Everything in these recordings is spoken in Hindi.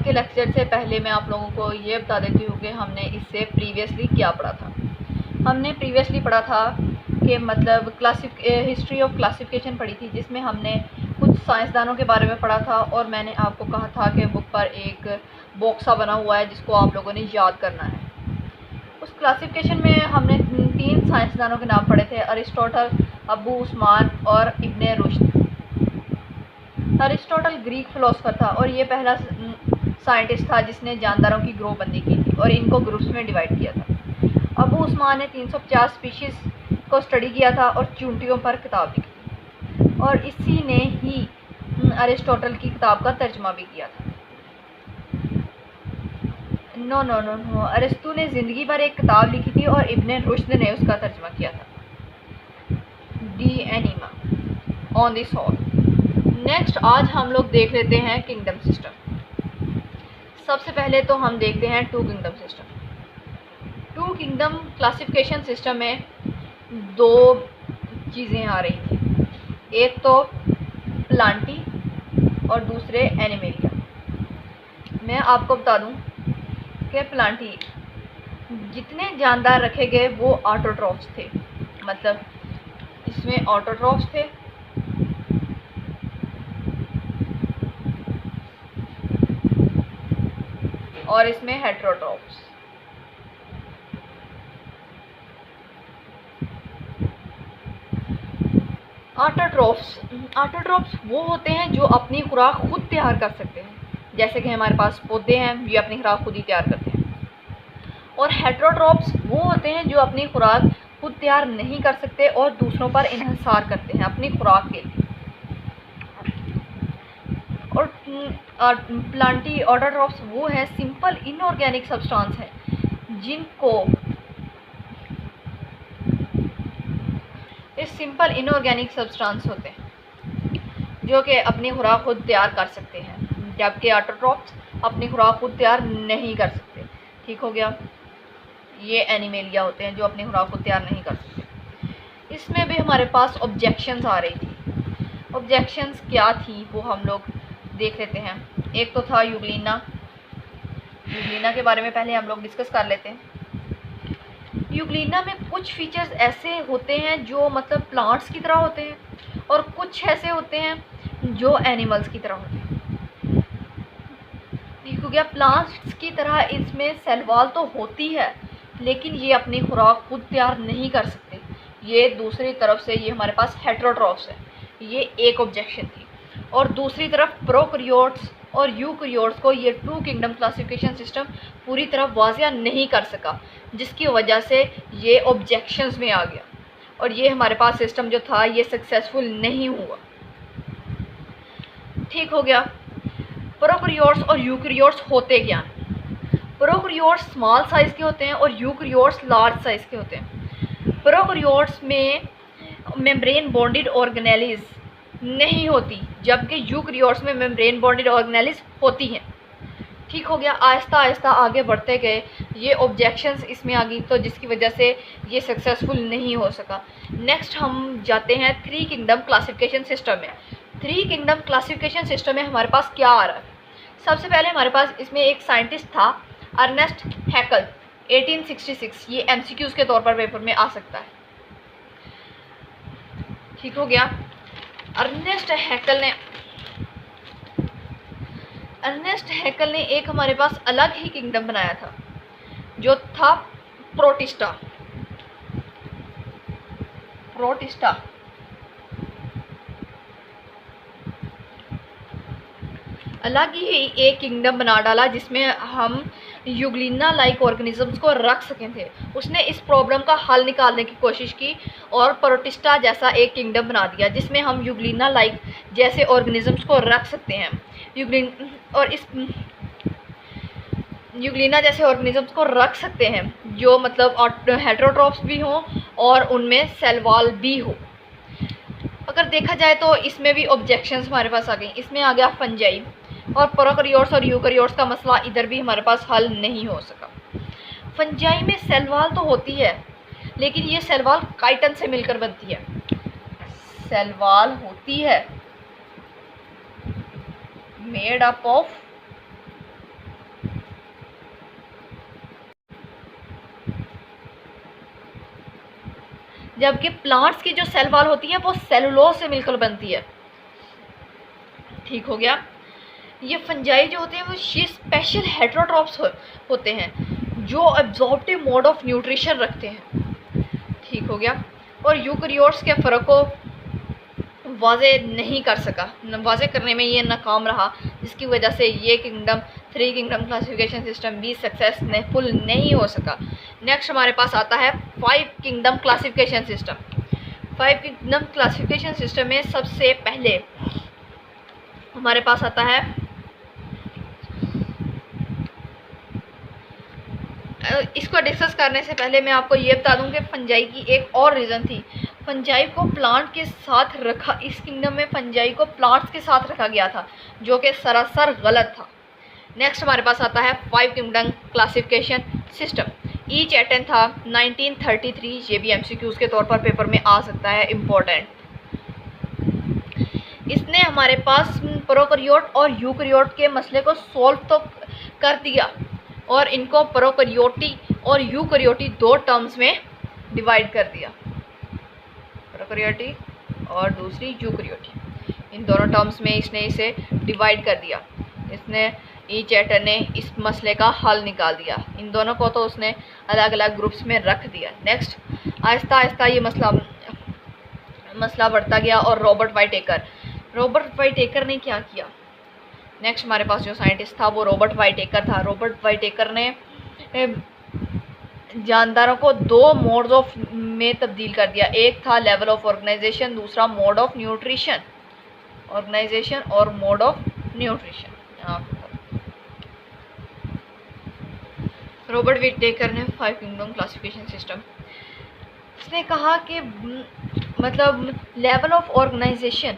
के लेक्चर से पहले मैं आप लोगों को ये बता देती हूँ कि हमने इससे प्रीवियसली क्या पढ़ा था। हमने प्रीवियसली पढ़ा था कि मतलब हिस्ट्री ऑफ क्लासिफिकेशन पढ़ी थी, जिसमें हमने कुछ साइंसदानों के बारे में पढ़ा था और मैंने आपको कहा था कि बुक पर एक बॉक्सा बना हुआ है जिसको आप लोगों ने याद करना है। उस क्लासिफिकेशन में हमने 3 साइंसदानों के नाम पढ़े थे, अरिस्टोटल, अबू उस्मान और इब्ने रुश्द। अरिस्टोटल ग्रीक फिलोसफर था और ये पहला साइंटिस्ट था जिसने जानदारों की ग्रुप बंदी की थी और इनको ग्रुप्स में डिवाइड किया था। अबू उस्मान ने 350 स्पीशीज़ को स्टडी किया था और चूंटियों पर किताब लिखी थी और इसी ने ही अरिस्टोटल की किताब का तर्जमा भी किया था। नो, अरिस्टो ने ज़िंदगी भर एक किताब लिखी थी और इब्ने रुश्द ने उसका तर्जमा किया था। De Anima on the soul. Next आज हम लोग देख लेते हैं किंगडम सिस्टम। सबसे पहले तो हम देखते हैं two kingdom system. Two kingdom classification system में 2 चीज़ें आ रही थी, एक तो प्लांटी और दूसरे एनिमेलिया। मैं आपको बता दूं कि प्लांटी जितने जानदार रखे गए वो ऑटोट्रॉफ्स थे, मतलब इसमें ऑटोट्रॉफ्स थे और इसमें हेटेरोट्रॉफ्स। ऑटोट्रॉफ्स वो होते हैं जो अपनी खुराक खुद तैयार कर सकते हैं, जैसे कि हमारे पास पौधे हैं, ये अपनी खुराक खुद ही तैयार करते हैं। और हेटेरोट्रॉफ्स वो होते हैं जो अपनी खुराक खुद तैयार नहीं कर सकते और दूसरों पर इन्हिसार करते हैं अपनी खुराक के लिए। और प्लांटी ऑटोट्रॉफ्स वो है सिंपल इनऑर्गेनिक सब्सटेंस हैं जिनको सिंपल इनऑर्गेनिक सब्सटेंस होते हैं जो कि अपनी खुराक खुद तैयार कर सकते हैं, जबकि ऑटोट्रॉफ्स अपनी खुराक खुद तैयार नहीं कर सकते। ठीक हो गया। ये एनिमेलिया होते हैं जो अपनी खुराक खुद तैयार नहीं कर सकते। इसमें भी हमारे पास ऑब्जेक्शंस आ रही थी। ऑब्जेक्शंस क्या थी वो हम लोग देख लेते हैं। एक तो था यूग्लिना के बारे में पहले हम लोग डिस्कस कर लेते हैं। यूग्लिना में कुछ फीचर्स ऐसे होते हैं जो मतलब प्लांट्स की तरह होते हैं और कुछ ऐसे होते हैं जो एनिमल्स की तरह होते हैं। ठीक हो गया। प्लांट्स की तरह इसमें सेल वॉल तो होती है लेकिन ये अपनी खुराक खुद तैयार नहीं कर सकते। ये दूसरी तरफ से ये हमारे पास हेटेरोट्रॉफ्स है, ये एक ऑब्जेक्शन थी। और दूसरी तरफ प्रोकैरियोट्स और यूकैरियोट्स को ये टू किंगडम क्लासिफिकेशन सिस्टम पूरी तरह वाज़िया नहीं कर सका, जिसकी वजह से ये ऑब्जेक्शंस में आ गया और ये हमारे पास सिस्टम जो था ये सक्सेसफुल नहीं हुआ। ठीक हो गया। प्रोकैरियोट्स और यूकैरियोट्स होते क्या हैं? प्रोकैरियोट्स स्मॉल साइज़ के होते हैं और यूकैरियोट्स लार्ज साइज़ के होते हैं। प्रोकैरियोट्स में मेम्ब्रेन बॉन्डेड ऑर्गेनेलिज नहीं होती, जबकि यूकैरियोट्स में मेम्ब्रेन बॉन्डेड ऑर्गेनेलिज होती हैं। ठीक हो गया। आहिस्ता आहिस्ता आगे बढ़ते गए, ये ऑब्जेक्शंस इसमें आ गई तो जिसकी वजह से ये सक्सेसफुल नहीं हो सका। नेक्स्ट हम जाते हैं 3 किंगडम क्लासिफिकेशन सिस्टम में। 3 किंगडम क्लासिफिकेशन सिस्टम में हमारे पास क्या आ रहा है? सबसे पहले हमारे पास इसमें एक साइंटिस्ट था अर्नेस्ट हैकल 1866। ये MCQs के तौर पर पेपर में आ सकता है। ठीक हो गया। अर्नेस्ट हैकल ने एक हमारे पास अलग ही किंगडम बनाया था जो था प्रोटिस्टा। अलग ही एक किंगडम बना डाला जिसमें हम यूग्लिना लाइक ऑर्गेनिजम्स को रख सके थे। उसने इस प्रॉब्लम का हल निकालने की कोशिश की और प्रोटिस्टा जैसा एक किंगडम बना दिया जिसमें हम यूग्लिना लाइक जैसे ऑर्गेनिजम्स को रख सकते हैं। यूग्लिना जैसे ऑर्गेनिजम्स को रख सकते हैं जो मतलब हेटेरोट्रॉफ्स भी हों और उनमें सेल वॉल भी हो। अगर देखा जाए तो इसमें भी ऑब्जेक्शंस हमारे पास आ गई। इसमें आ गया फंजाई और प्रोकैरियोट्स और यूकैरियोट्स का मसला इधर भी हमारे पास हल नहीं हो सका। फंजाई में सेल वॉल तो होती है लेकिन ये सेल वॉल काइटन से मिलकर बनती है। सेल वॉल होती है मेड अप ऑफ जबकि प्लांट्स की जो सेल वॉल होती है वो सेलुलोज से मिलकर बनती है। ठीक हो गया। ये फंजाई जो होते हैं वो ये स्पेशल हेटेरोट्रॉप्स होते हैं जो एब्जॉर्प्टिव मोड ऑफ न्यूट्रिशन रखते हैं। ठीक हो गया। और यूकैरियोट्स के फ़र्क को वाज़े नहीं कर सका, वाज़े करने में ये नाकाम रहा, जिसकी वजह से ये किंगडम 3 किंगडम क्लासिफिकेशन सिस्टम भी सक्सेसफुल नहीं हो सका। नेक्स्ट हमारे पास आता है 5 kingdom classification system. 5 kingdom classification system में सबसे पहले हमारे पास आता है इसको डिस्कस करने से पहले मैं आपको ये बता दूं कि फंजाई की एक और रीज़न थी। फंजाई को प्लांट के साथ रखा, इस किंगडम में फंजाई को प्लांट्स के साथ रखा गया था, जो कि सरासर गलत था। नेक्स्ट हमारे पास आता है 5 kingdom classification system. Each Eton था 1933। ये भी MCQs के तौर पर पेपर में आ सकता है, इम्पोर्टेंट। इसने हमारे पास प्रोकैरियोट और यूकैरियोट के मसले को सॉल्व तो कर दिया और इनको प्रोकैरियोटी और यूकैरियोटी 2 टर्म्स में डिवाइड कर दिया। प्रोकैरियोटी और दूसरी यूकैरियोटी, इन दोनों टर्म्स में इसने इसे डिवाइड कर दिया। इसने ईच एटन ने इस मसले का हल निकाल दिया। इन दोनों को तो उसने अलग अलग ग्रुप्स में रख दिया। नेक्स्ट आहिस्ता आहिस्ता ये मसला बढ़ता गया और रॉबर्ट वाइटेकर ने क्या किया। नेक्स्ट हमारे पास जो साइंटिस्ट था वो रॉबर्ट वाइटेकर था। रॉबर्ट वाइटेकर ने जानदारों को 2 मोड्स ऑफ में तब्दील कर दिया। एक था लेवल ऑफ ऑर्गेनाइजेशन, दूसरा मोड ऑफ न्यूट्रिशन। ऑर्गेनाइजेशन और मोड ऑफ न्यूट्रिशन। रॉबर्ट वाइटेकर ने 5 किंगडम क्लासिफिकेशन सिस्टम, इसने कहा कि मतलब लेवल ऑफ ऑर्गेनाइजेशन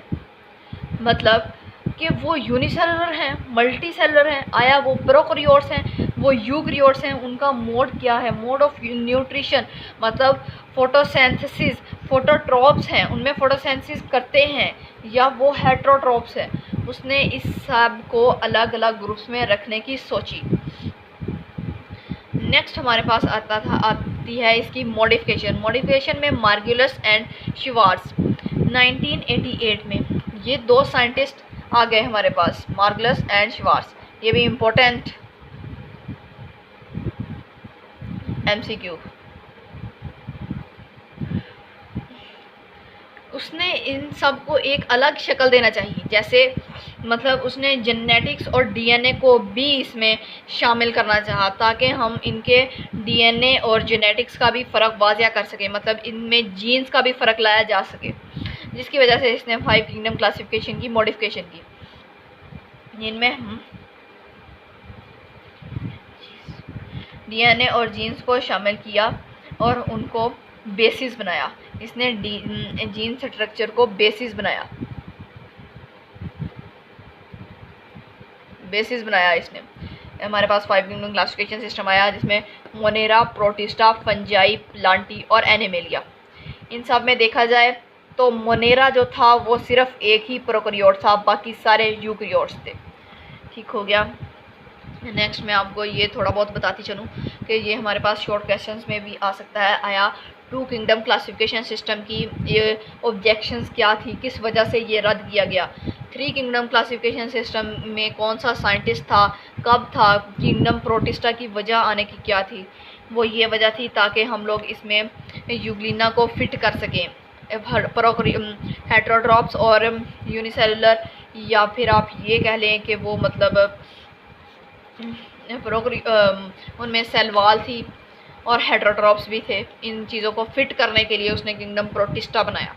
मतलब कि वो यूनिसेलुलर हैं, मल्टी सेलुलर हैं, आया वो प्रोकैरियोट्स हैं, वो यूकैरियोट्स हैं, उनका मोड क्या है, मोड ऑफ न्यूट्रिशन मतलब फोटोसिंथेसिस, फोटोट्रॉप्स हैं, उनमें फोटोसिंथेसिस करते हैं या वो हेटेरोट्रॉप्स हैं। उसने इस सब को अलग अलग ग्रुप्स में रखने की सोची। नेक्स्ट हमारे पास आती है इसकी मॉडिफिकेशन में मार्गुलस एंड शिवार्ट्स। 1988 में ये 2 साइंटिस्ट आ गए हमारे पास, मार्गुलस एंड शिवार्ट्स। ये भी इम्पोर्टेंट MCQ। उसने इन सब को एक अलग शक्ल देना चाहिए, जैसे मतलब उसने जेनेटिक्स और DNA को भी इसमें शामिल करना चाहा, ताकि हम इनके DNA और जेनेटिक्स का भी फ़र्क वाज़िया कर सकें, मतलब इनमें जीन्स का भी फ़र्क लाया जा सके, जिसकी वजह से इसने 5 किंगडम क्लासिफिकेशन की मॉडिफिकेशन की। इनमें हम DNA और जीन्स को शामिल किया और उनको बेसिस बनाया। इसने जीन स्ट्रक्चर को बेसिस बनाया इसने। हमारे पास 5 किंगडम क्लासिफिकेशन सिस्टम आया, जिसमें मोनेरा, प्रोटिस्टा, फंजाई, प्लांटी और एनिमेलिया। इन सब में देखा जाए तो मोनेरा जो था वो सिर्फ एक ही प्रोकैरियोट था, बाकी सारे यूकैरियोट्स थे। ठीक हो गया। नेक्स्ट मैं आपको ये थोड़ा बहुत बताती चलूँ कि ये हमारे पास शॉर्ट क्वेश्चंस में भी आ सकता है। आया 2 किंगडम क्लासिफिकेशन सिस्टम की ये ऑब्जेक्शंस क्या थी, किस वजह से ये रद्द किया गया। 3 किंगडम क्लासिफिकेशन सिस्टम में कौन सा साइंटिस्ट था, कब था, किंगडम प्रोटिस्टा की वजह आने की क्या थी। वो ये वजह थी ताकि हम लोग इसमें यूग्लिना को फिट कर सकें, हेटेरोट्रॉप्स और यूनिसेलुलर, या फिर आप ये कह लें कि वो मतलब उनमें सेल वॉल थी और हेटेरोट्रॉप्स भी थे। इन चीज़ों को फिट करने के लिए उसने किंगडम प्रोटिस्टा बनाया।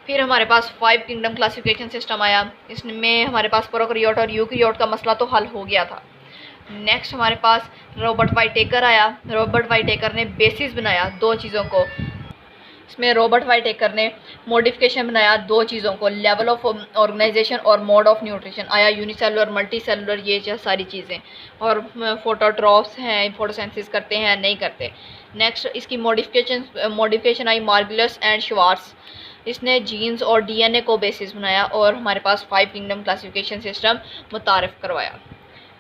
फिर हमारे पास 5 किंगडम क्लासिफिकेशन सिस्टम आया, इसमें हमारे पास प्रोकैरियोट और यूकैरियोट का मसला तो हल हो गया था। नेक्स्ट हमारे पास रॉबर्ट वाइटेकर आया। रॉबर्ट वाइटेकर ने बेसिस बनाया 2 चीज़ों को। इसमें रॉबर्ट वाइटेकर ने मॉडिफिकेशन बनाया 2 चीज़ों को, लेवल ऑफ ऑर्गेनाइजेशन और मोड ऑफ न्यूट्रिशन। आया यूनिसेलुलर, मल्टी सेलुलर, ये सारी चीज़ें, और फोटोट्रॉप्स हैं, फोटोसिंथेसिस करते हैं नहीं करते। नेक्स्ट इसकी मॉडिफिकेशन आई मार्गुलस एंड शिवार्ट्स। इसने जीन्स और DNA को बेसिस बनाया और हमारे पास 5 किंगडम क्लासिफिकेशन सिस्टम मुतारिफ़ करवाया।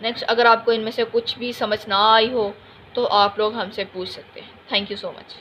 नेक्स्ट अगर आपको इनमें से कुछ भी समझ ना आई हो तो आप लोग हमसे पूछ सकते हैं। Thank you so much.